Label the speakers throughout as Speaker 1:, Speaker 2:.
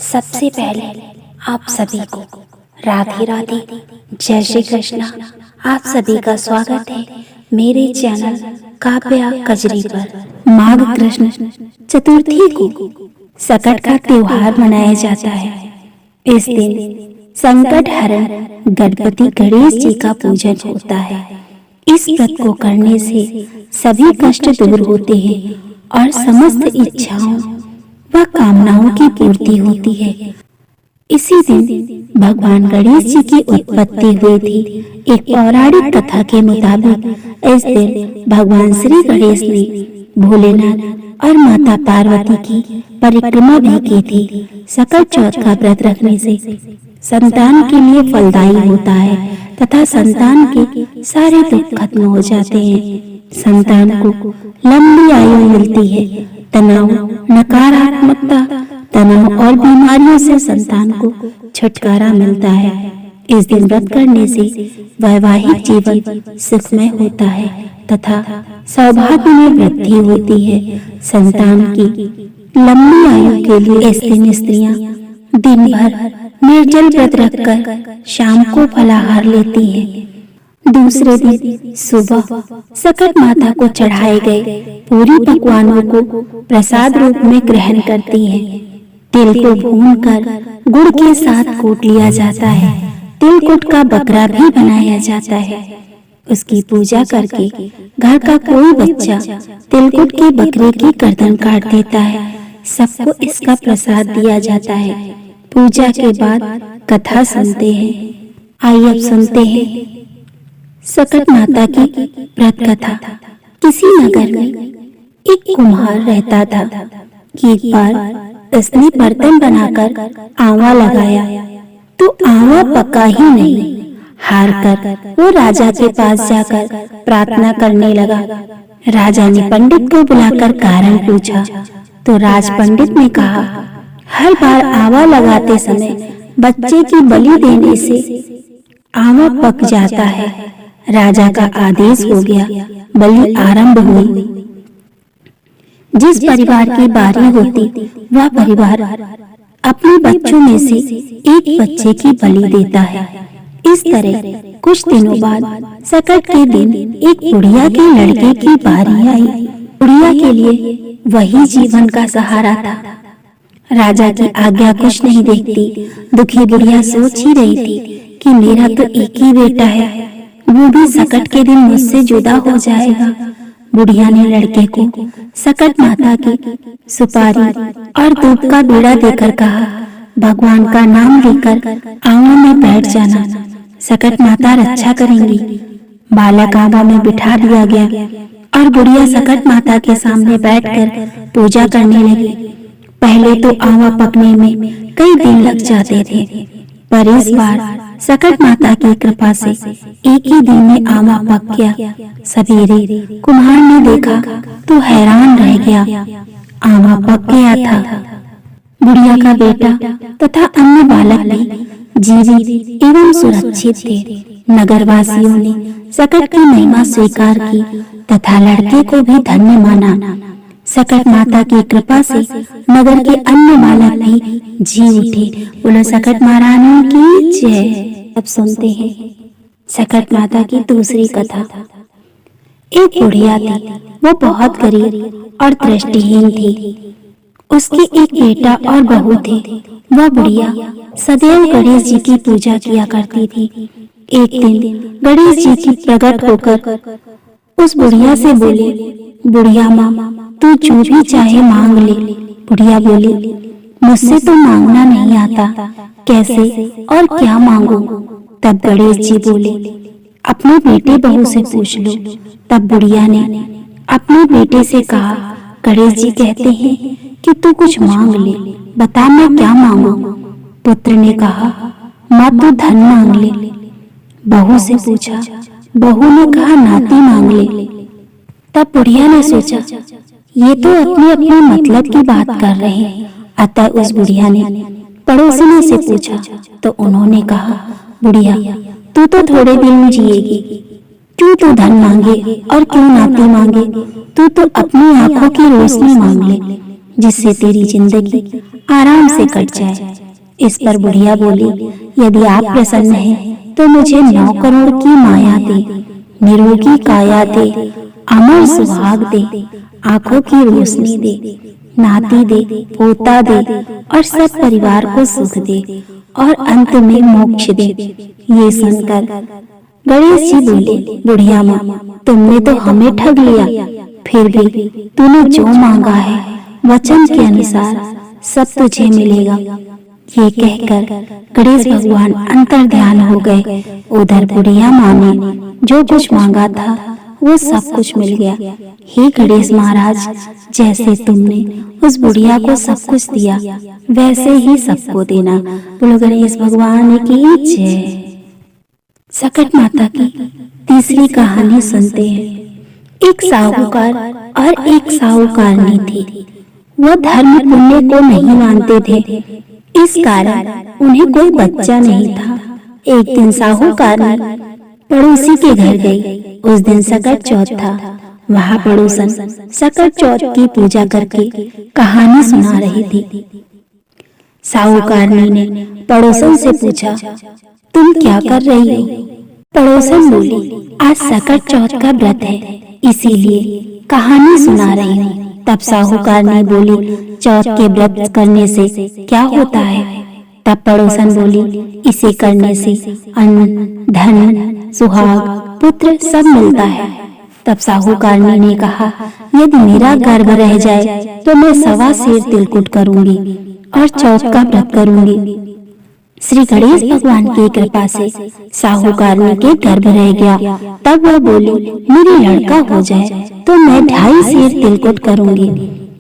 Speaker 1: सबसे पहले आप सभी को राधे राधे, जय श्री कृष्णा। आप सभी का स्वागत है मेरे चैनल काव्या कजरी पर। माघ कृष्ण चतुर्थी को संकट का त्योहार मनाया जाता है। इस दिन संकट हरण गणपति गणेश जी का पूजन होता है। इस व्रत को करने से सभी कष्ट दूर होते हैं और समस्त इच्छाओं व कामनाओं की पूर्ति होती है। इसी दिन भगवान गणेश जी की उत्पत्ति हुई थी। एक पौराणिक कथा के मुताबिक इस दिन भगवान श्री गणेश ने भोलेनाथ और माता पार्वती की परिक्रमा भी की थी। सकल चौथ का व्रत रखने से संतान के लिए फलदायी होता है तथा संतान के सारे दुख खत्म हो जाते हैं। संतान को लंबी आयु मिलती है। तनाव, नकारात्मकता, तनाव और बीमारियों से संतान को छुटकारा मिलता है। इस दिन व्रत करने से वैवाहिक जीवन सुखमय होता है तथा सौभाग्य में वृद्धि होती है। संतान की लंबी आयु के लिए इस दिन स्त्रियां दिन भर निर्जल व्रत रखकर शाम को फलाहार लेती हैं। दूसरे दिन सुबह सकट माता को चढ़ाए गए पूरी पकवानों को प्रसाद रूप में ग्रहण करती हैं। तिल को भूनकर गुड़ के साथ कूट लिया जाता है। तिलकुट का बकरा भी बनाया जाता है। उसकी पूजा करके घर का कोई बच्चा तिलकुट के बकरे की गर्दन काट देता है। सबको इसका प्रसाद दिया जाता है। पूजा के बाद कथा सुनते हैं। आइए अब सुनते हैं सकट माता की व्रत कथा। किसी नगर में एक कुम्हार रहता था कि एक बार उसने बर्तन बनाकर आंवा लगाया तो आंवा पका ही नहीं। हार कर वो राजा के पास जाकर प्रार्थना करने लगा। राजा ने पंडित को बुलाकर कारण पूछा तो राज पंडित ने कहा, हर बार आंवा लगाते समय बच्चे की बलि देने से आंवा पक जाता है। राजा का आदेश हो गया। बलि आरंभ हुई। जिस परिवार की बारी होती वह परिवार अपने बच्चों में से एक बच्चे की बलि देता है। इस तरह कुछ दिनों बाद सकट के दिन एक बुढ़िया के लड़के की बारी आई। बुढ़िया के लिए वही जीवन का सहारा था। राजा की आज्ञा कुछ नहीं देखती दुखी बुढ़िया सोच ही रही थी कि मेरा तो एक ही बेटा है, वो भी सकट के दिन मुझसे जुदा हो जाएगा। बुढ़िया ने लड़के को सकट माता की सुपारी और धूप का बीड़ा देकर कहा, भगवान का नाम लेकर आंगन में बैठ जाना, सकट माता रक्षा करेंगी। बालक आंगन में बिठा दिया गया और बुढ़िया सकट माता के सामने बैठकर पूजा करने लगी। पहले तो आंवा पकने में कई दिन लग जाते थे, पर इस बार सकट माता की कृपा से एक ही दिन में आंवा पक गया। सवेरे कुम्हार ने देखा तो हैरान रह गया। आंवा पक गया था। बुढ़िया का बेटा तथा अन्य बालक भी जीवित एवं सुरक्षित थे। नगरवासियों ने सकट की महिमा स्वीकार की तथा लड़के को भी धन्य माना। सकट माता की कृपा से नगर के अन्य बालक भी जी उठे। बोलो सकट महारानी की जय। अब सुनते हैं सकट माता की दूसरी कथा। एक बुढ़िया थी। वो बहुत गरीब और दृष्टिहीन थी। उसके एक बेटा और बहू थे। वह बुढ़िया सदैव गणेश जी की पूजा किया करती थी। एक दिन गणेश जी की प्रकट होकर उस बुढ़िया से बोले, बुढ़िया माँ तू जो भी चाहे मांग ले। बुढ़िया बोली, मुझसे तो मांगना नहीं आता, कैसे और क्या मांगू। तब गणेश जी बोले, अपने बेटे बहू से पूछ लो। तब बुढ़िया ने अपने बेटे से कहा, गणेश जी कहते हैं कि तू कुछ मांग ले, बता मैं क्या मांगू। पुत्र ने कहा, माँ तू धन मांग ले। बहू से पूछा, बहू ने कहा नाती मांग ले। तब बुढ़िया ने सोचा ये तो अपने अपने मतलब की बात कर रहे हैं। अतः उस बुढ़िया ने पड़ोसियों से पूछा तो उन्होंने कहा, बुढ़िया तू तो थोड़े दिन जिएगी, क्यों तू धन मांगे और क्यों नाती मांगे, तू तो अपनी आंखों की रोशनी मांग ले। जिससे तेरी जिंदगी आराम से कट जाए। इस पर बुढ़िया बोली, यदि आप प्रसन्न हैं तो मुझे 9 करोड़ की माया दे, निरोगी काया दे, अमर सुहाग दे, आंखों की रोशनी दे, नाती दे, पोता दे और सब परिवार को सुख दे और अंत में मोक्ष दे। ये सुनकर गणेश जी बोले, बुढ़िया माँ, तुमने तो हमें ठग लिया, फिर भी तूने जो मांगा है वचन के अनुसार सब तुझे मिलेगा। ये कहकर गणेश भगवान अंतर ध्यान हो गए। उधर बुढ़िया माँ ने जो कुछ मांगा था वो सब कुछ मिल गया। हे गणेश महाराज, जैसे तुमने उस बुढ़िया को सब कुछ दिया वैसे ही सबको देना। बोलो गणेश भगवान की जय। सकट माता की तीसरी कहानी सुनते हैं। एक साहूकार और एक साहूकारनी थी। वह धर्म पुण्य को नहीं मानते थे, इस कारण उन्हें कोई बच्चा नहीं था। एक दिन साहूकारनी पड़ोसी के घर गई। उस दिन सकट चौथ था। वहाँ पड़ोसन सकट चौथ की पूजा करके कहानी सुना रही थी। साहूकारनी ने पड़ोसन से पूछा, तुम क्या कर रही हो? पड़ोसन बोली, आज सकट चौथ का व्रत है, इसीलिए कहानी सुना रही हूँ। तब साहूकारनी बोली, चौथ के व्रत करने से क्या होता है? तब पड़ोसन बोली, इसे करने से अन्न, धन, सुहाग, पुत्र सब मिलता है। तब साहूकारनी ने कहा, यदि मेरा गर्भ रह जाए तो मैं 1.25 सेर तिलकुट करूंगी और चौथ का व्रत करूंगी। श्री गणेश भगवान की कृपा से साहूकारनी के गर्भ रह गया। तब वह बोली, मेरी लड़का हो जाए तो मैं 2.5 सेर तिलकुट करूंगी।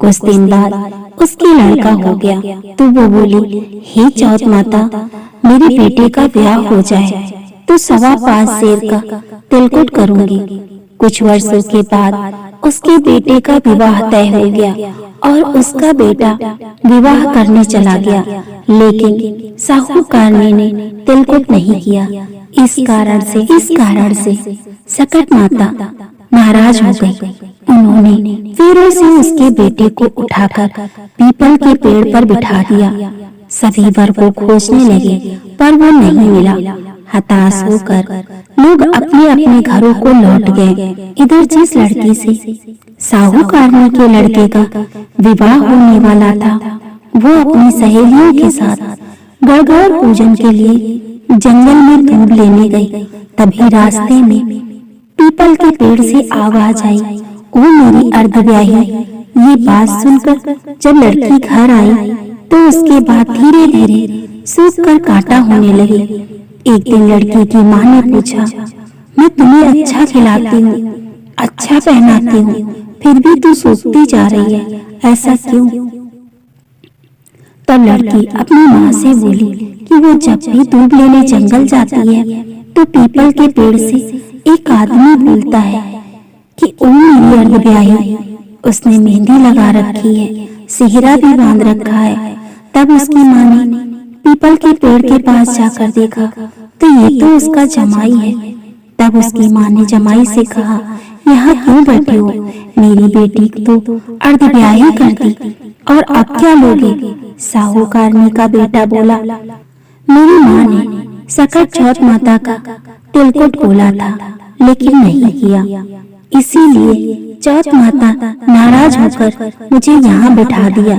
Speaker 1: कुछ दिन बाद उसकी लड़का हो गया तो वो बोली, हे चौथ माता, मेरे बेटे का ब्याह हो जाए तो 5.25 सेर का तिलकुट करूंगी। कुछ वर्षों के बाद उसके बेटे का विवाह तय हो गया और उसका बेटा विवाह करने चला गया, लेकिन साहूकारनी ने तिलकुट नहीं किया। इस कारण से सकट माता नाराज हो गई। उन्होंने फिर से उसके बेटे को उठाकर पीपल के पेड़ पर बिठा दिया। सभी वर को खोजने लगे पर वो नहीं मिला। हताश होकर लोग अपने अपने घरों को लौट गए। इधर जिस लड़की से साहूकारनी के लड़के का विवाह होने वाला था, वो अपनी सहेलियों के साथ गणगौर पूजन के लिए जंगल में दूध लेने गई। तभी रास्ते में पीपल के पेड़ से आवाज आई, ओ मेरी अर्धव्याही। ये बात सुनकर जब लड़की घर आई तो उसके बाद धीरे धीरे सूख कर कांटा होने लगी। एक दिन लड़की की माँ ने पूछा, मैं तुम्हें अच्छा खिलाती हूँ, अच्छा पहनाती हूँ, फिर भी तू सूखती जा रही है, ऐसा क्यों? तब लड़की अपनी माँ से बोली कि वो जब भी दूध लेने जंगल जाती है तो पीपल के पेड़ से एक आदमी बोलता है कि ओ मेरी अर्धव्याही। उसने मेहंदी लगा रखी है, सिहरा भी बांध रखा है। तब उसकी माँ ने पीपल के पेड़ के पास जाकर देखा तो ये तो उसका जमाई है। तब उसकी माँ ने जमाई से कहा, यहाँ क्यों बैठे हो? मेरी बेटी तो अर्धव्याही कर दी और अब क्या लोगे? साहूकारनी का बेटा बोला, मेरी माँ ने सकट चौथ माता का तिलकुट बोला था लेकिन नहीं किया, इसीलिए चौथ माता नाराज होकर मुझे यहाँ बिठा दिया।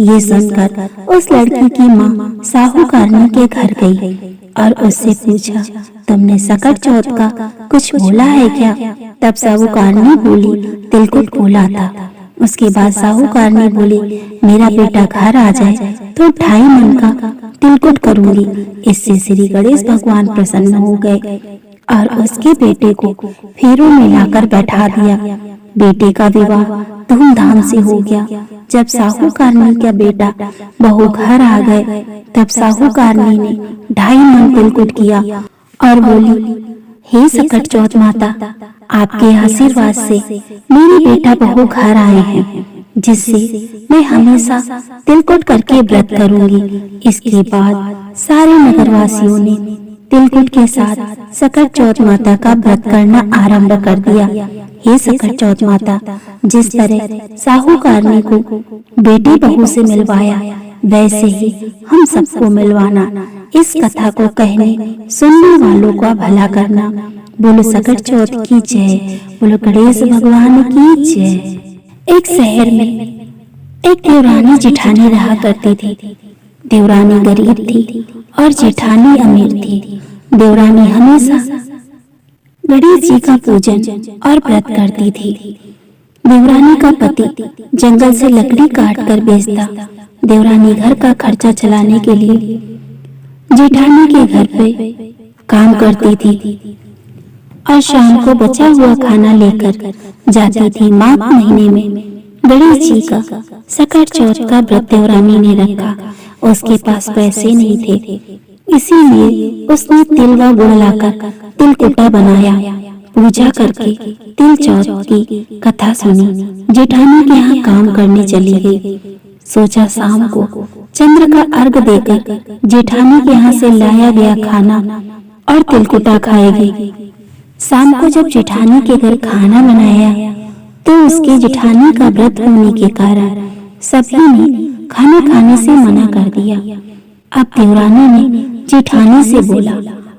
Speaker 1: ये सुनकर उस लड़की की माँ साहूकारनी के घर गई और उससे पूछा, तुमने सकट चौथ का कुछ बोला है क्या? तब साहूकारनी बोली, तिलकुट बोला था। उसके बाद साहूकारनी बोली, मेरा बेटा घर आ जाए तो 2.5 मन का तिलकुट करूंगी। इससे श्री गणेश भगवान प्रसन्न हो गए और उसके बेटे को फेरों में लाकर बैठा दिया। बेटे का विवाह धूमधाम से हो गया। जब साहूकारनी का बेटा बहू घर आ गए तब साहूकारनी ने 2.5 मन तिलकुट किया और बोली, हे सकट चौथ माता, आपके आशीर्वाद से मेरे बेटा बहू घर आए हैं, जिससे मैं हमेशा तिलकुट करके व्रत करूंगी। इसके बाद सारे नगरवासियों ने तिलकुट के साथ सकट चौथ माता का व्रत करना आरंभ कर दिया। हे सकट चौथ माता, जिस तरह साहूकारनी को बेटी बहू से मिलवाया, वैसे ही हम सबको मिलवाना। इस कथा को कहने सुनने वालों का भला करना। बोलो सकट चौथ की जय, बोलो गणेश भगवान की जय। एक शहर में एक देवरानी जेठानी रहा करती थी। देवरानी गरीब थी और जेठानी अमीर थी। देवरानी हमेशा गणेश जी का पूजन और व्रत करती थी। देवरानी का पति जंगल से लकड़ी काट कर बेचता। देवरानी घर का खर्चा चलाने के लिए जेठानी के घर पे काम करती थी और शाम को बचा हुआ खाना लेकर जाती थी। माघ महीने में गणेश जी का सकट चौथ का व्रत देवरानी ने रखा। उसके पास पैसे नहीं थे, इसीलिए उसने तिल व गुड़ लाकर तिलकुटा बनाया। पूजा करके तिल चौथ की कथा सुनी। जेठानी के यहाँ काम करने चली गई। सोचा शाम को चंद्र का अर्घ देकर जेठानी के यहाँ से लाया गया खाना और तिलकुटा खाएगी। शाम को जब जेठानी के घर खाना बनाया तो उसके जेठानी का व्रत होने के कारण सभी ने खाना खाने से मना कर दिया। अब देवरानी ने जेठानी से बोला,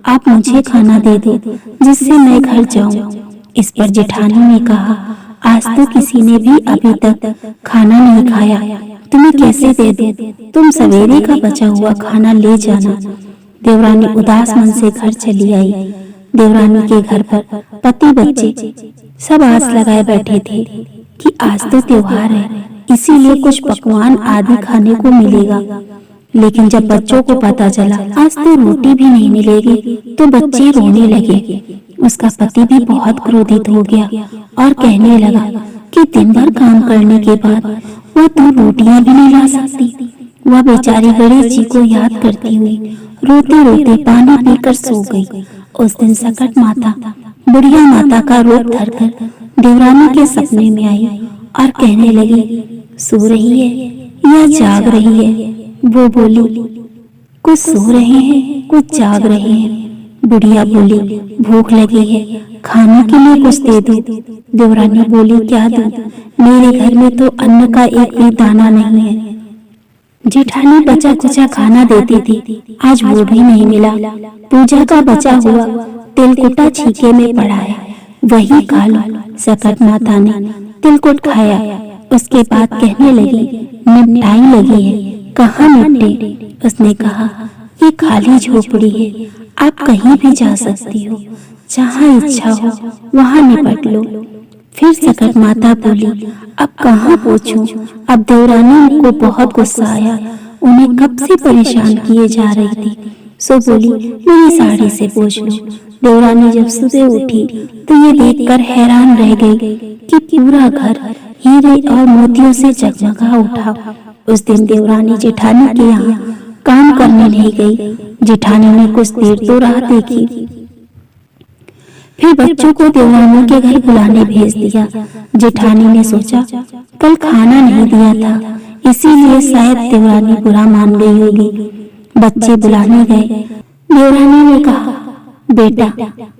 Speaker 1: आप मुझे खाना दे दो जिससे मैं घर जाऊं। इस पर जेठानी ने कहा, आज तो किसी ने भी अभी तक खाना नहीं खाया, तुम्हें कैसे दे दूं? तुम सवेरे का बचा हुआ खाना ले जाना। देवरानी उदास मन से घर चली आई। देवरानी के घर पर पति बच्चे सब आस लगाए बैठे थे कि आज तो त्योहार है, इसीलिए कुछ पकवान आदि खाने को मिलेगा। लेकिन जब बच्चों को पता चला आज तो रोटी भी नहीं मिलेगी तो बच्चे रोने लगे। उसका पति भी बहुत क्रोधित हो गया और कहने लगा कि दिन भर काम करने के बाद वह दो रोटियां भी नहीं ला सकती। वह बेचारी गणेश जी को याद करती हुई रोते रोते पानी पीकर सो गई। उस दिन सकट माता बुढ़िया माता का रूप धरकर देवरानी के सपने में आई और कहने लगी, सो रही है या जाग रही है? वो बोली, कुछ सो रहे हैं कुछ जाग रहे हैं। बुढ़िया बोली, भूख लगी है, खाने के लिए कुछ दे दो। देवरानी बोली, क्या दूं? मेरे घर में तो अन्न का एक भी दाना नहीं है। जेठानी बचा कुचा खाना देती थी, आज वो भी नहीं मिला। पूजा का बचा हुआ तिलकुटा छीके में पड़ा है, वही खा लो। सकट माता ने तिलकुट खाया। उसके बाद कहने लगी, निपटाई लगी है, कहाँ निपटे? उसने कहा, ये खाली झोपड़ी है, आप कहीं भी जा सकती हो, जहाँ इच्छा हो वहाँ निपट लो। फिर सकट माता बोली, अब कहाँ पूछूं? अब देवरानी को बहुत गुस्सा आया, उन्हें कब से परेशान किए जा रही थी, सो बोली, मेरी साड़ी से पूछ लो। देवरानी जब सुबह उठी तो ये देखकर हैरान रह गई कि पूरा घर हीरे और मोतियों से जगमगा उठा। उस दिन देवरानी जेठानी के यहाँ काम करने नहीं गई। जेठानी ने कुछ देर तो राह देखी, फिर बच्चों को देवरानी के घर बुलाने भेज दिया। जेठानी ने सोचा कल खाना नहीं दिया था, इसीलिए शायद देवरानी बुरा मान गई होगी। बच्चे बुलाने गए। देवरानी ने कहा, बेटा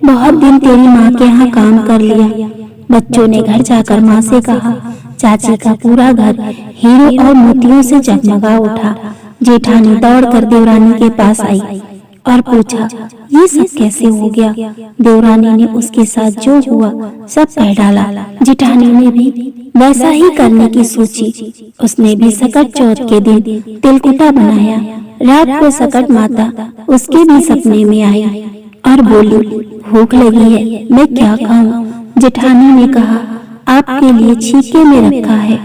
Speaker 1: बहुत दिन तेरी माँ के यहाँ काम कर लिया। बच्चों ने घर जाकर माँ से कहा, चाची का पूरा घर हीरे और मोतियों से जगमगा उठा। जेठानी दौड़कर देवरानी के पास आई और पूछा, ये सब कैसे हो गया? देवरानी ने उसके साथ जो हुआ सब कह डाला। जेठानी ने भी वैसा ही करने की सोची। उसने भी सकट चौथ के दिन तिलकुटा बनाया। रात को सकट माता उसके भी सपने में आई और बोली, भूख लगी है, मैं क्या खाऊं? जेठानी ने कहा, आपके लिए छीके में रखा है,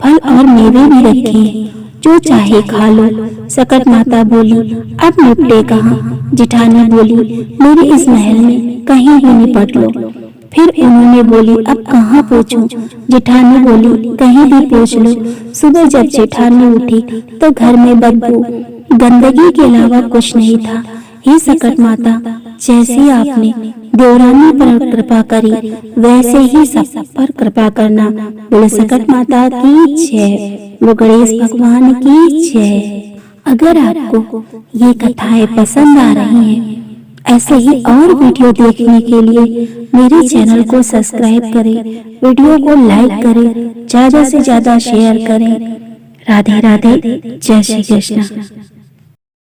Speaker 1: फल और मेवे भी रखे हैं, जो चाहे खा लो। सकट माता बोली, अब निपटे कहाँ? जेठानी बोली, मेरे इस महल में कहीं भी निपट लो। फिर उन्होंने बोली, अब कहाँ पूछूं? जेठानी बोली, कहीं भी पूछ लो। सुबह जब जेठानी उठी तो घर में बदबू गंदगी के अलावा कुछ नहीं था। हे सकट माता, जैसे आपने देवरानी पर कृपा करी वैसे ही सब पर कृपा करना। बोले सकट माता की जय, वो गणेश भगवान की जय। अगर आपको ये कथाएं पसंद आ रही हैं, ऐसे ही और वीडियो देखने के लिए मेरे चैनल को सब्सक्राइब करें, वीडियो को लाइक करें, ज्यादा से ज्यादा शेयर करें। राधे राधे, जय श्री कृष्ण।